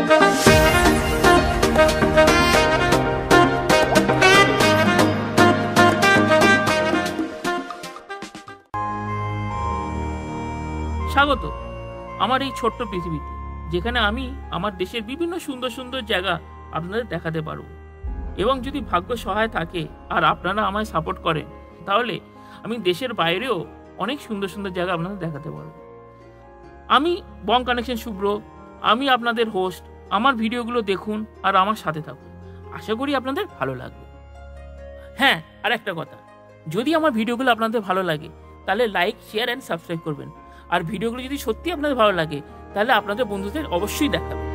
স্বাগত আমার এই ছোট্ট পৃথিবীতে, যেখানে আমি আমার দেশের বিভিন্ন সুন্দর সুন্দর জায়গা আপনাদের দেখাতে পারবো। এবং যদি ভাগ্য সহায় থাকে আর আপনারা আমায় সাপোর্ট করেন, তাহলে আমি দেশের বাইরেও অনেক সুন্দর সুন্দর জায়গা আপনাদের দেখাতে পারবো। আমি বং কানেকশন শুভ্র, আমি আপনাদের হোস্ট। আমার ভিডিওগুলো দেখুন আর আমার সাথে থাকুন, আশা করি আপনাদের ভালো লাগবে। হ্যাঁ, আর একটা কথা, যদি আমার ভিডিওগুলো আপনাদের ভালো লাগে তাহলে লাইক, শেয়ার অ্যান্ড সাবস্ক্রাইব করবেন। আর ভিডিওগুলো যদি সত্যি আপনাদের ভালো লাগে তাহলে আপনাদের বন্ধুদের অবশ্যই দেখাবেন।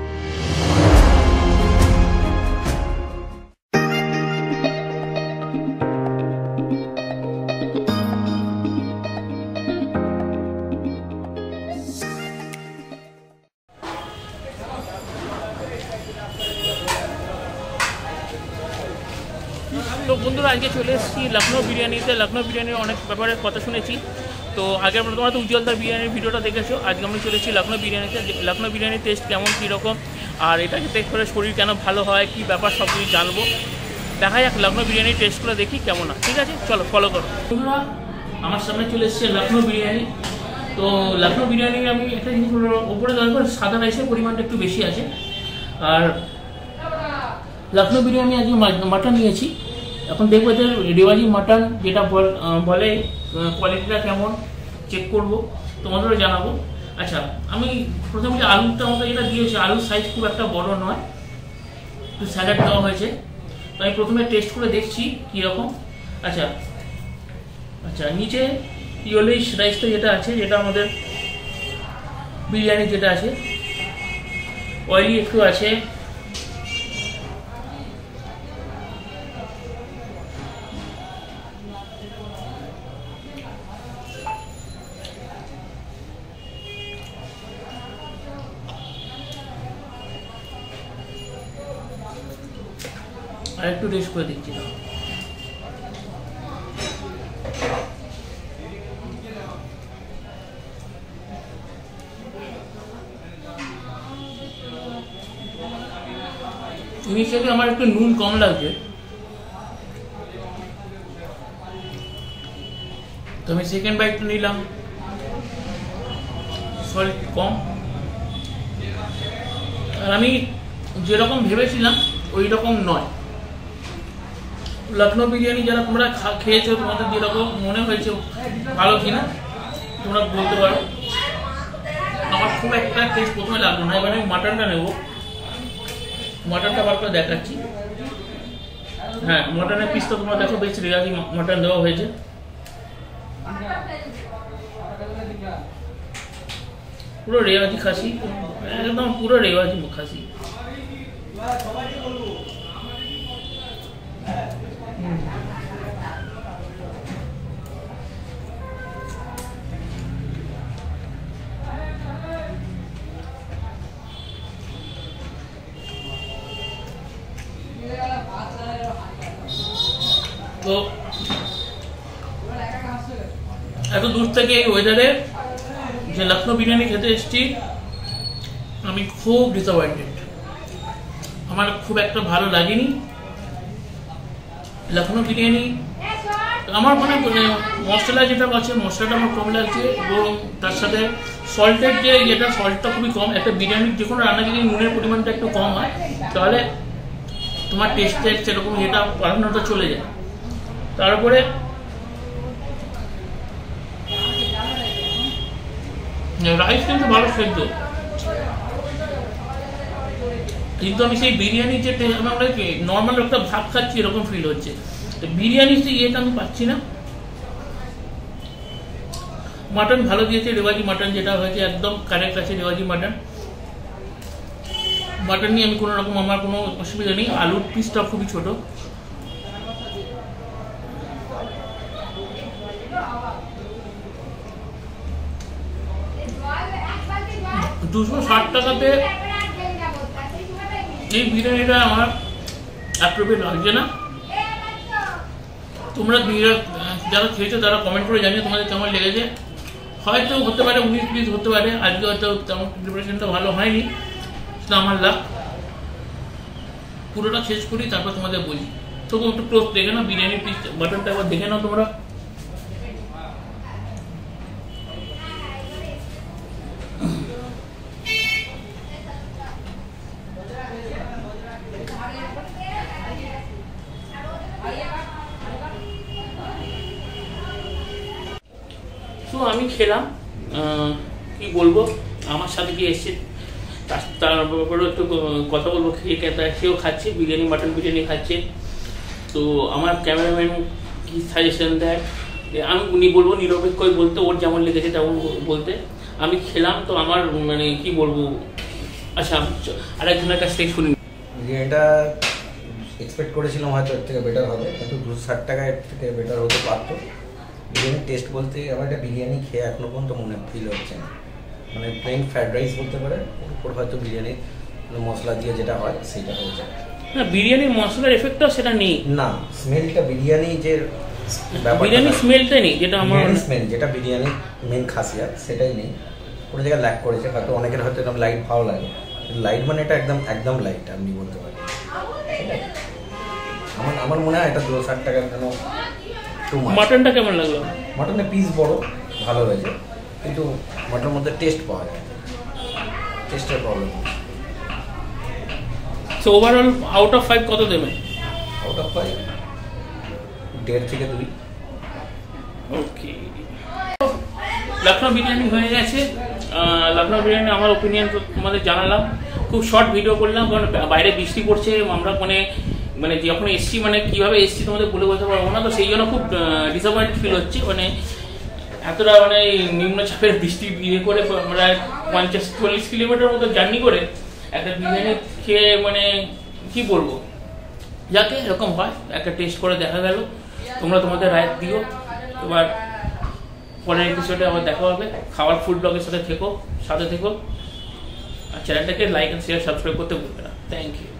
তো বন্ধুরা, আজকে চলে এসেছি লখনৌ বিরিয়ানিতে। লখনৌ বিরিয়ানির অনেক ব্যাপারে কথা শুনেছি। তো আগে তোমরা তো উজ্জ্বলদার বিরিয়ানির ভিডিওটা দেখেছো। আজকে আমি চলে এসেছি লখনৌ বিরিয়ানিতে। লখনৌ বিরিয়ানির টেস্ট কেমন, কীরকম, আর এটাকে টেস্ট করে শরীর কেন ভালো হয়, কী ব্যাপার সব কিছু জানবো। দেখা যাক লখনৌ বিরিয়ানির টেস্টগুলো দেখি কেমন হয়। ঠিক আছে, চলো ফলো করো। বন্ধুরা, আমার সামনে চলে এসেছে লখনৌ বিরিয়ানি। তো লখনৌ বিরিয়ানি আমি একটা জিনিস ওপরে দয়া করে সাদা রাইসের পরিমাণটা একটু বেশি আছে। আর লখনৌ বিরিয়ানি আজকে মাটন নিয়েছি। এখন দেখবো এদের রেওয়াজি মাটন যেটা বলে কোয়ালিটিটা কেমন চেক করবো, তোমাদেরও জানাবো। আচ্ছা, আমি প্রথমে আলুটা আমাকে যেটা দিয়েছে, আলুর সাইজ খুব একটা বড় নয়, একটু স্যালাড দেওয়া হয়েছে। তো আমি প্রথমে টেস্ট করে দেখছি কীরকম। আচ্ছা আচ্ছা নিচে ইয়োলিশ রাইসটা যেটা আছে, যেটা আমাদের বিরিয়ানি যেটা আছে, অয়েলি একটু আছে। আর একটু টেস্ট করে দিচ্ছি না। ইনিশিয়ালি আমার একটু নুন কম লাগছে, তো আমি সেকেন্ড বাইটটা নিলাম, সল্ট কম। আর আমি যেরকম ভেবেছিলাম ওই রকম নয়। লখনৌ বিরিয়ানি যারা তোমরা খেয়েছো, তোমাদের যেরকম মনে হয়েছে ভালো কিনা তোমরা বলতে পারো। আমার খুব একটা টেস্ট প্রথমে লাগলো না। এবার আমি মাটনটা নেবো, মাটনটা বার করে দেখাচ্ছি। হ্যাঁ, মাটনের পিসটা তোমরা দেখো, বেশ রেওয়াজি মাটন দেওয়া হয়েছে। পুরো রেওয়াজি খাসি, একদম পুরো রেওয়াজি খাসি। তো এত দূর থেকে এই ওয়েদারে যে লখনৌ বিরিয়ানি খেতে এসেছি, আমি খুব ডিসঅ্যাপয়েন্টেড। আমার খুব একটা ভালো লাগেনি লখনৌ বিরিয়ানি। আমার মনে মশলা যেটা আছে, মশলাটা আমার কম লাগছে, এবং তার সাথে সল্টের যে যেটা, সল্টটা খুবই কম। একটা বিরিয়ানির যে কোনো রান্না যদি নুনের পরিমাণটা একটু কম হয়, তাহলে তোমার টেস্টের সেরকম যেটা বাড়ানোটা চলে যায়। তারপরে রাইস কিন্তু ভালো সেদ্ধ, কিন্তু আমি সেই বিরিয়ানি যে আমরা নর্মাল একটা ভাত খাচ্ছি এরকম ফিল হচ্ছে। বিরিয়ানি সেই ইয়েটা আমি পাচ্ছি না। মাটন ভালো দিয়েছে, রেওয়াজি মাটন যেটা হয়েছে একদম কারেক্ট আছে। রেওয়াজি মাটন নিয়ে আমি কোনো রকম আমার কোনো অসুবিধা নেই। আলুর পিসটা খুবই ছোট। $260 এই বিরিয়ানিটা আমার অ্যাপ্রোপ্রিয়েট লাগছে না। তোমরা যারা খেয়েছো তারা কমেন্ট করে জানিয়ে তোমাদের কেমন লেগেছে। হয়তো হতে পারে 19-20 হতে পারে, আজকে হয়তো তেমন প্রিপারেশনটা ভালো হয়নি, সেটা আমার লাভ। পুরোটা শেষ করি, তারপর তোমাদের বলি। তবু একটু ক্লোজ দেখে নাও, বিরিয়ানির পিস বাটনটা একবার দেখে নাও তোমরা। তো আমি খেলাম, কি বলবো, আমার সাথে কি এসছে তার ব্যাপারে একটু কথা বলবো। সেও খাচ্ছে বিরিয়ানি, মাটন বিরিয়ানি খাচ্ছে। তো আমার ক্যামেরাম্যান কি সাজেশন দেয় আমি উনি বলবো নিরপেক্ষই বলতে, ওর যেমন লেগেছে তেমন বলতে। আমি খেলাম তো আমার মানে কি বলবো। আচ্ছা, আরেকজনের কাছ থেকে শুনি। বিরিয়ানিটা এক্সপেক্ট করেছিলাম হয়তো এর থেকে বেটার হবে, কিন্তু 260 টাকা এর থেকে বেটার হতে পারতো। বিরিয়ানির টেস্ট বলতে আমার একটা বিরিয়ানি খেয়ে এখনো পর্যন্ত মনে ফিল হচ্ছে না। মানে প্লেন ফ্রাইড রাইস বলতে পারে, ওর হয়তো বিরিয়ানি মশলা দিয়ে যেটা হয় সেটা হয়েছে। না, বিরিয়ানির মশলার এফেক্টটা সেটা নেই না, স্মেলটা বিরিয়ানি যে বিরিয়ানি স্মেলটা নেই, যেটা আমার স্মেল, যেটা বিরিয়ানির মেন খাসিয়াত সেটাই নেই। কোনো জায়গায় ল্যাক করেছে হয়তো, অনেকের হয়তো এরকম লাইট ভালো লাগে। লাইট মানে এটা একদম লাইট আপনি বলতে পারেন। আমার মনে হয় এটা 260 টাকার জন্য। মাটনটা কেমন লাগলো? মাটনের পিস বড়, ভালো হয়েছে, কিন্তু মাটনের মধ্যে টেস্ট পাওয়া যায়, টেস্টের problem. So overall out of 5 কত দেবেন? আউট অফ 5 1.5 থেকে 2। ওকে, লখনৌ বিরিয়ানি হয়ে গেছে। লখনৌ বিরিয়ানি আমার ওপিনিয়ন তোমাদের জানালাম। খুব শর্ট ভিডিও করলাম, কারণ বাইরে বৃষ্টি পড়ছে। আমরা মানে যখন এসছি, মানে কীভাবে এসছি তোমাদের বলে বলতে পারবো না। তো সেই জন্য খুব ডিসঅ্যাপয়েন্টেড ফিল হচ্ছে। মানে এতটা মানে নিম্নচাপের বৃষ্টি ইয়ে করে প্রায় 50-40 কিলোমিটার মতো জার্নি করে একটা বিরিয়ানি খেয়ে মানে কি বলবো, যাকে এরকম হয় একটা টেস্ট করে দেখা গেল। তোমরা তোমাদের রায় দিও। এবার পরের এপিসোডে আবার দেখা হবে। খাওয়ার ফুড ব্লগের সাথে থেকো। আর চ্যানেলটাকে লাইক এন্ড শেয়ার সাবস্ক্রাইব করতে ভুলবে না। Thank you.